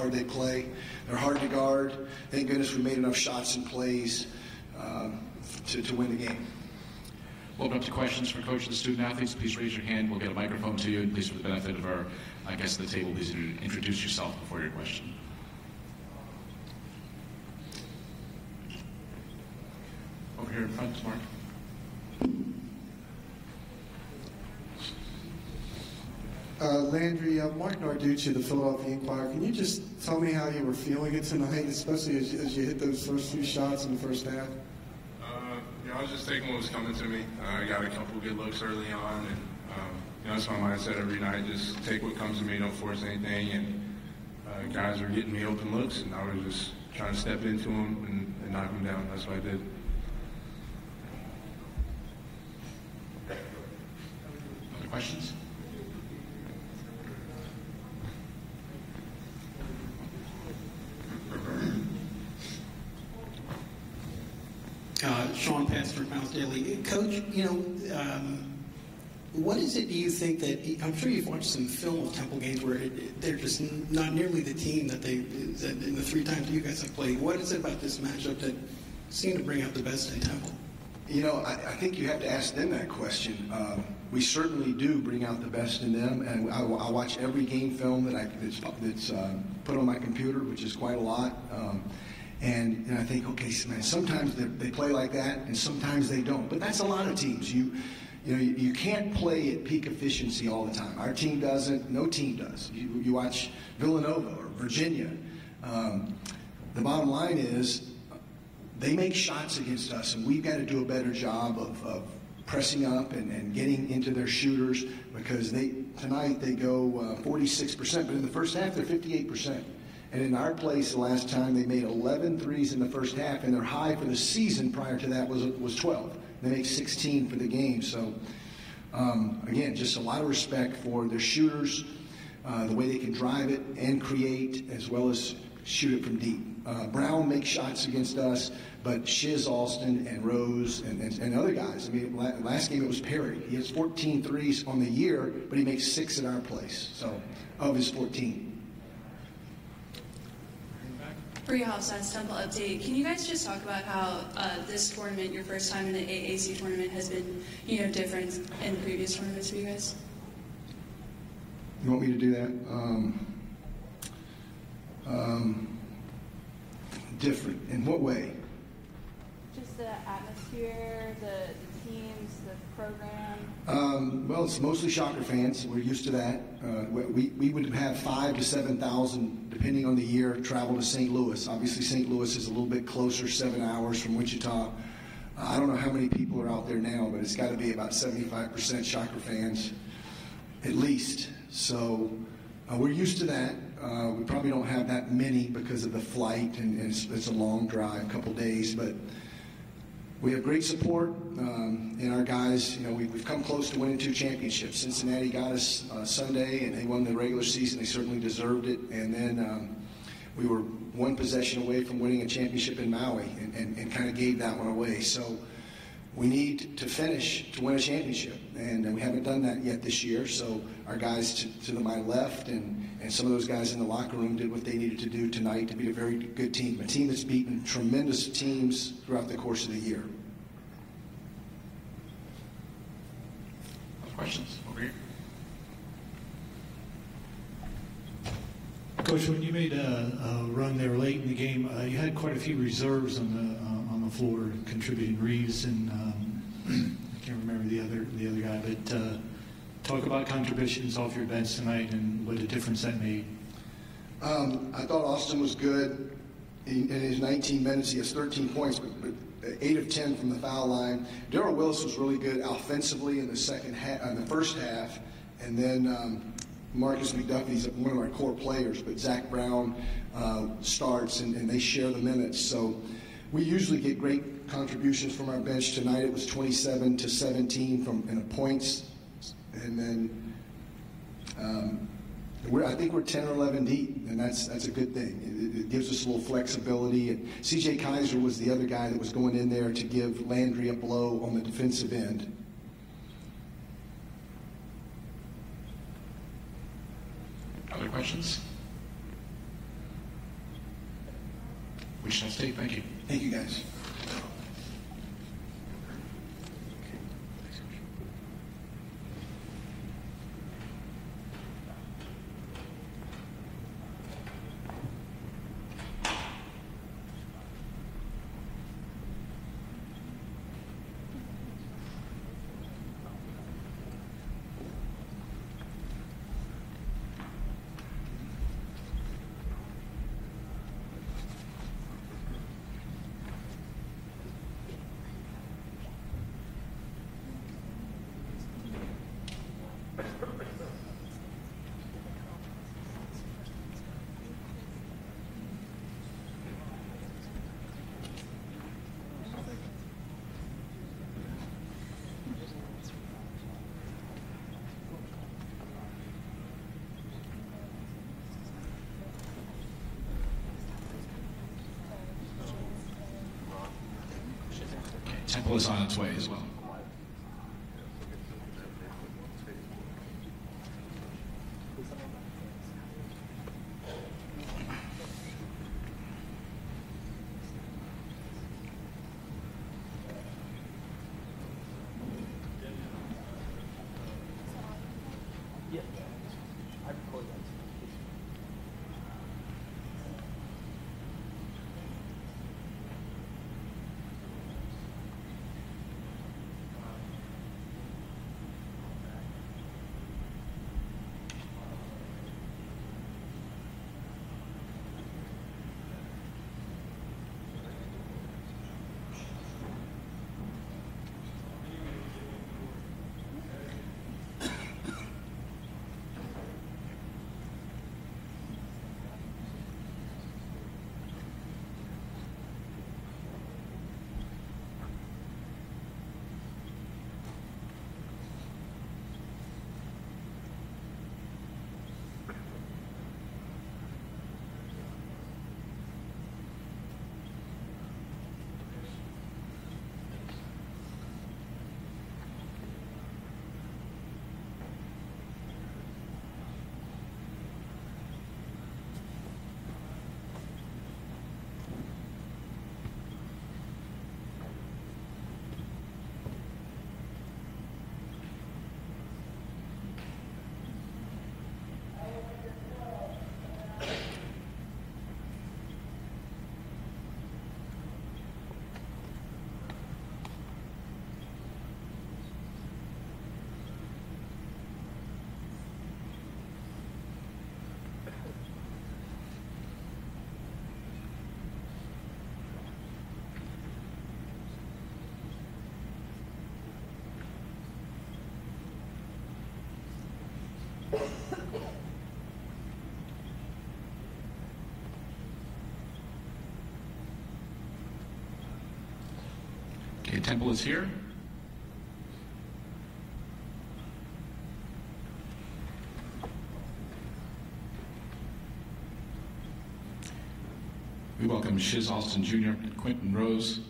hard they play. They're hard to guard. Thank goodness we made enough shots and plays to win the game. We'll open up to questions from coach of the student athletes. Please raise your hand. We'll get a microphone to you. And please, for the benefit of our guests at the table, please introduce yourself before your question. Over here in front, Mark. Landry, Mark Narducci of the Philadelphia Inquirer. Can you just tell me how you were feeling it tonight, especially as you hit those first few shots in the first half? I was just taking what was coming to me. I got a couple good looks early on, and that's my mindset every night. Just take what comes to me, don't force anything. And guys were getting me open looks, and I was just trying to step into them and knock them down. That's what I did. Other questions? Sean Pastor, Mouse Daily. Coach, what is it do you think that, I'm sure you've watched some film of Temple games where they're just not nearly the team that in the 3 times you guys have played. What is it about this matchup that seemed to bring out the best in Temple? I think you have to ask them that question. We certainly do bring out the best in them, and I watch every game film that's put on my computer, which is quite a lot. And I think, okay, man, sometimes they play like that, and sometimes they don't. But that's a lot of teams. You can't play at peak efficiency all the time. Our team doesn't. No team does. You watch Villanova or Virginia. The bottom line is they make shots against us, and we've got to do a better job of pressing up and getting into their shooters, because tonight they go 46%, but in the first half they're 58%. And in our place, the last time they made 11 threes in the first half, and their high for the season prior to that was 12. They make 16 for the game. So, again, just a lot of respect for their shooters, the way they can drive it and create, as well as shoot it from deep. Brown makes shots against us, but Shiz Alston and Rose and other guys. I mean, last game it was Perry. He has 14 threes on the year, but he makes 6 at our place. So, of his 14. For your House Temple update, can you guys just talk about how this tournament, your first time in the AAC tournament, has been, different in previous tournaments for you guys? You want me to do that? Different. In what way? Just the atmosphere, the teams, the program. Well, it's mostly Shocker fans. We're used to that. We would have 5,000 to 7,000, depending on the year, travel to St. Louis. Obviously, St. Louis is a little bit closer, 7 hours from Wichita. I don't know how many people are out there now, but it's got to be about 75% Shocker fans, at least. So we're used to that. We probably don't have that many because of the flight, and it's a long drive, a couple days, but we have great support in our guys. We've come close to winning 2 championships. Cincinnati got us Sunday, and they won the regular season. They certainly deserved it. And then we were 1 possession away from winning a championship in Maui, and kind of gave that one away. So we need to finish to win a championship, and we haven't done that yet this year. So our guys to my left and some of those guys in the locker room did what they needed to do tonight to beat a very good team, a team that's beaten tremendous teams throughout the course of the year. Questions over here? Coach, when you made a run there late in the game, you had quite a few reserves on the floor contributing. Reeves and I can't remember the other guy, but talk about contributions off your bench tonight and what a difference that made. I thought Austin was good. In his 19 minutes, he has 13 points, but 8 of 10 from the foul line. Darrell Willis was really good offensively in the first half, and then Marcus McDuffie's one of our core players, but Zach Brown starts, and they share the minutes. So we usually get great contributions from our bench. Tonight it was 27 to 17 in points, and then I think we're 10 or 11 deep, and that's a good thing. It gives us a little flexibility. And C.J. Kaiser was the other guy that was going in there to give Landry a blow on the defensive end. Other questions? Wichita State, thank you. Thank you, guys. Temple is on its way as well. Okay, Temple is here. We welcome Shiz Alston Jr. and Quentin Rose.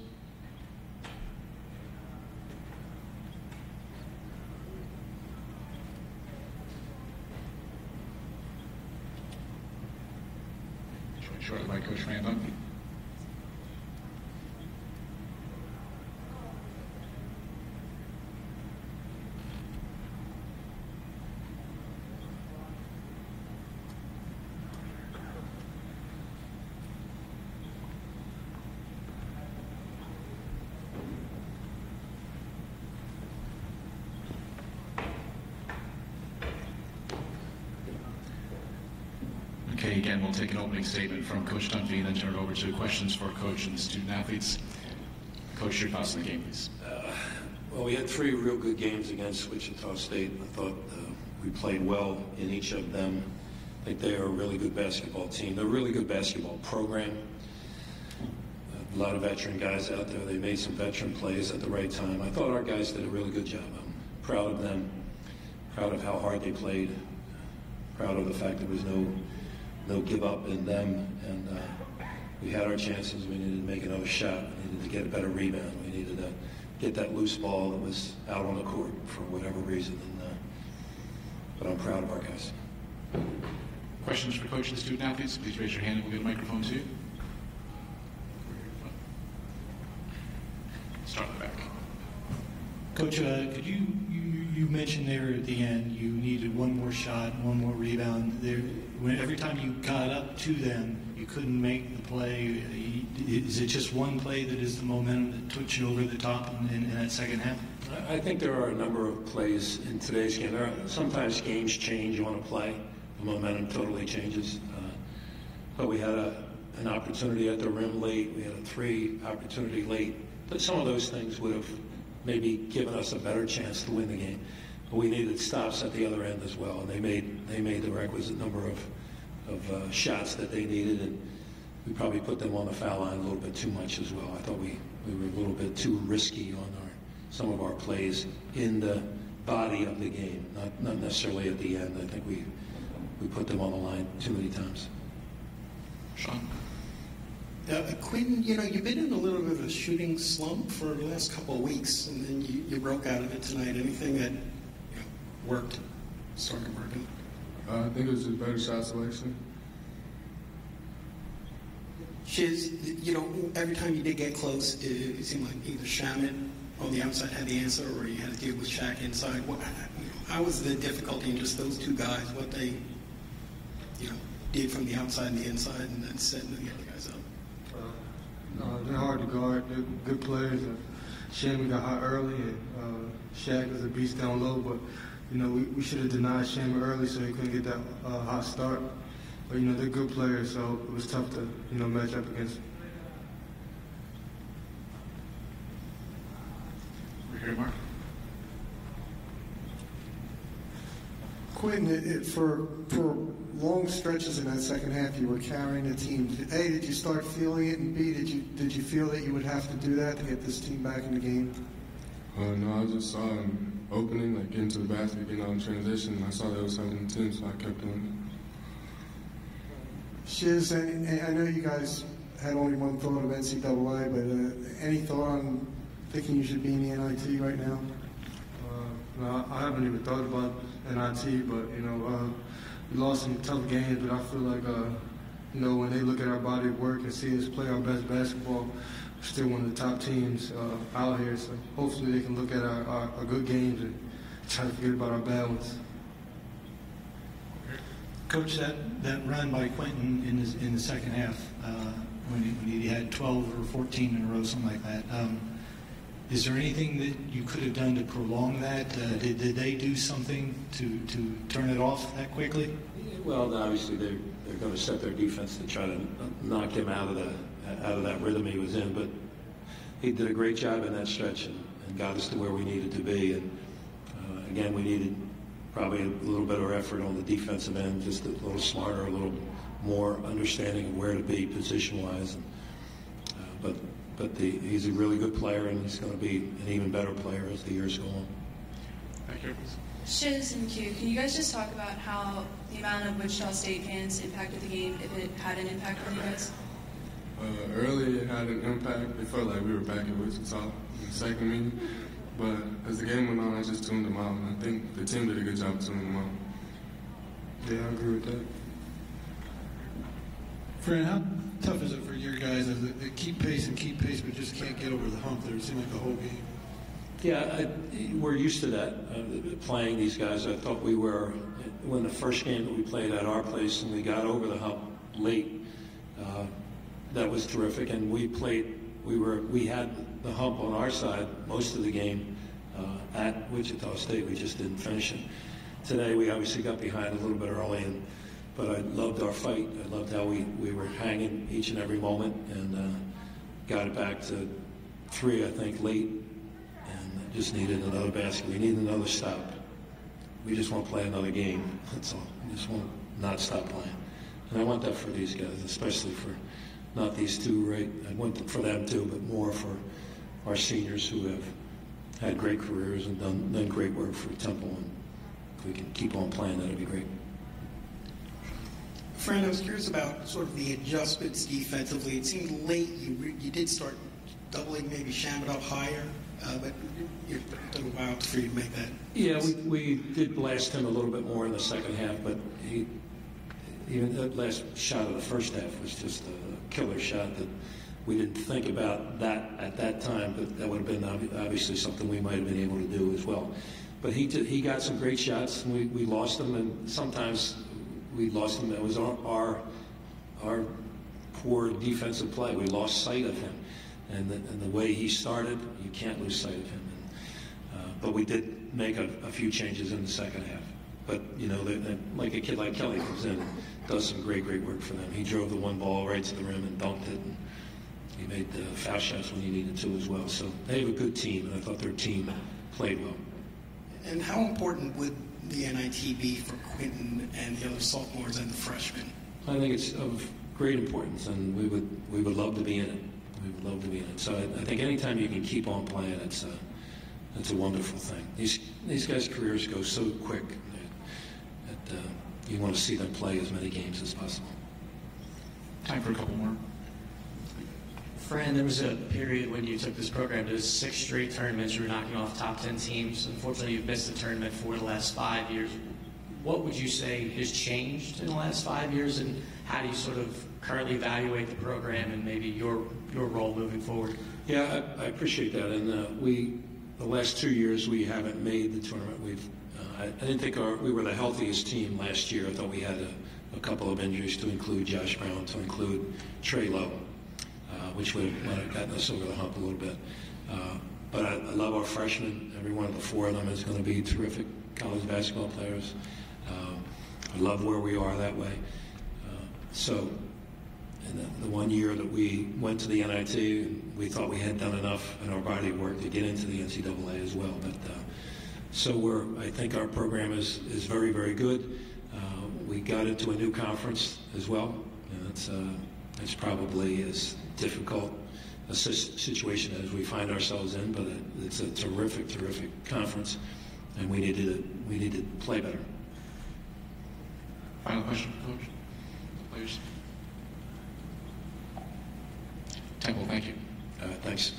Shortly by Coach Randall. Okay, again, we'll take an opening statement from Coach Dunphy and then turn it over to questions for Coach and the student athletes. Coach, your thoughts on the game, please. Well, we had 3 real good games against Wichita State. I thought we played well in each of them. I think they are a really good basketball team. They're a really good basketball program. A lot of veteran guys out there. They made some veteran plays at the right time. I thought our guys did a really good job. I'm proud of them, proud of how hard they played, proud of the fact there was no give up in them, and we had our chances. We needed to make another shot. We needed to get a better rebound. We needed to get that loose ball that was out on the court for whatever reason. And, but I'm proud of our guys. Questions for Coach and the student athletes? Please raise your hand and we'll get a microphone to you. Coach, could you mentioned there at the end you needed one more shot, one more rebound. Every time you got up to them, you couldn't make the play. Is it just one play that is the momentum that took you over the top in that second half? I think there are a number of plays in today's game. Sometimes games change on a play. The momentum totally changes. But we had an opportunity at the rim late. We had a 3 opportunity late. But some of those things would have maybe given us a better chance to win the game. But we needed stops at the other end as well, and they made the requisite number of shots that they needed, and we probably put them on the foul line a little bit too much as well. I thought we were a little bit too risky on some of our plays in the body of the game, not necessarily at the end. I think we put them on the line too many times. Sean? Quentin, you've been in a little bit of a shooting slump for the last couple of weeks, and then you broke out of it tonight. Anything that worked, started working? I think it was just better shot selection. Shiz, every time you did get close, it seemed like either Shamet on the outside had the answer, or you had to deal with Shaq inside. How was the difficulty in just those two guys, what they, did from the outside and the inside, and then setting the other guys up? They're hard to guard. They're good players. Shammy got hot early, and Shaq is a beast down low. But we should have denied Shammy early so he couldn't get that hot start. But they're good players, so it was tough to match up against them. We're here, Mark. Quentin, for long stretches in that second half, you were carrying the team. A, did you start feeling it, and B, did you feel that you would have to do that to get this team back in the game? No, I just saw him opening, getting to the basket, getting out in transition. I saw that was helping the team, so I kept doing it. Shiz, and I know you guys had only one thought of NCAA, but any thought on thinking you should be in the NIT right now? No, I haven't even thought about NIT, but we lost some tough games, but I feel like when they look at our body of work and see us play our best basketball, we're still one of the top teams out here. So hopefully they can look at our good games and try to forget about our bad ones. Coach, that run by Quentin in the second half, when he had 12 or 14 in a row, something like that. Is there anything that you could have done to prolong that? Did they do something to turn it off that quickly? Well, obviously they're going to set their defense to try to knock him out of that rhythm he was in. But he did a great job in that stretch and got us to where we needed to be. And again, we needed probably a little better effort on the defensive end, just a little smarter, a little more understanding of where to be position-wise. But he's a really good player, and he's going to be an even better player as the years go on. Thank you. Shiz and Q, can you guys just talk about how the amount of Wichita State fans impacted the game, if it had an impact on you guys? Early, it had an impact. It felt like we were back at Wichita in the second meeting. But as the game went on, I just tuned them out, and I think the team did a good job tuning them out. Yeah, I agree with that. Fran, how tough is it for your guys as they keep pace, but just can't get over the hump there? It seemed like the whole game. Yeah, we're used to that, playing these guys. I thought we were, when the first game that we played at our place and we got over the hump late, that was terrific. And we had the hump on our side most of the game at Wichita State. We just didn't finish it. Today we obviously got behind a little bit early, but I loved our fight. I loved how we were hanging each and every moment and got it back to 3, I think, late, and just needed another basket. We needed another stop. We just want to play another game. That's all. We just want to not stop playing. And I want that for these guys, especially for not these two, right? I want for them too, but more for our seniors who have had great careers and done great work for Temple. And if we can keep on playing, that'd be great. Fran, I was curious about sort of the adjustments defensively. It seemed late you did start doubling maybe Shamet up higher, but it took a while for you to make that. Yeah, we did blast him a little bit more in the second half, but even that last shot of the first half was just a killer shot that we didn't think about that at that time, but that would have been obviously something we might have been able to do as well. But he got some great shots, and we lost them, and sometimes we lost them. It was our poor defensive play. We lost sight of him, and the way he started, you can't lose sight of him. But we did make a few changes in the second half. But, you know, like a kid like Kelly comes in and does some great work for them. He drove the one ball right to the rim and dunked it. And he made the foul shots when he needed to as well. So they have a good team, and I thought their team played well. And how important would the NIT be for Quinton and the other sophomores and the freshmen? I think it's of great importance, and we would love to be in it. We would love to be in it. So I think anytime you can keep on playing, it's a wonderful thing. These guys' careers go so quick that you want to see them play as many games as possible. Time for a couple more. Fran, there was a period when you took this program to 6 straight tournaments. You were knocking off top 10 teams. Unfortunately, you've missed the tournament for the last 5 years. What would you say has changed in the last 5 years, and how do you sort of currently evaluate the program and maybe your role moving forward? Yeah, I appreciate that. And the last 2 years we haven't made the tournament. I didn't think we were the healthiest team last year. I thought we had a couple of injuries, to include Josh Brown, to include Trey Lowe, which would have gotten us over the hump a little bit. But I love our freshmen. Every one of the 4 of them is going to be terrific college basketball players. I love where we are that way. So in the 1 year that we went to the NIT, we thought we had done enough in our body of work to get into the NCAA as well. But so I think our program is very, very good. We got into a new conference as well, and it's probably as difficult a situation as we find ourselves in, but it's a terrific conference, and we need to play better. Final question, Coach? Players? Temple, thank you. Thanks.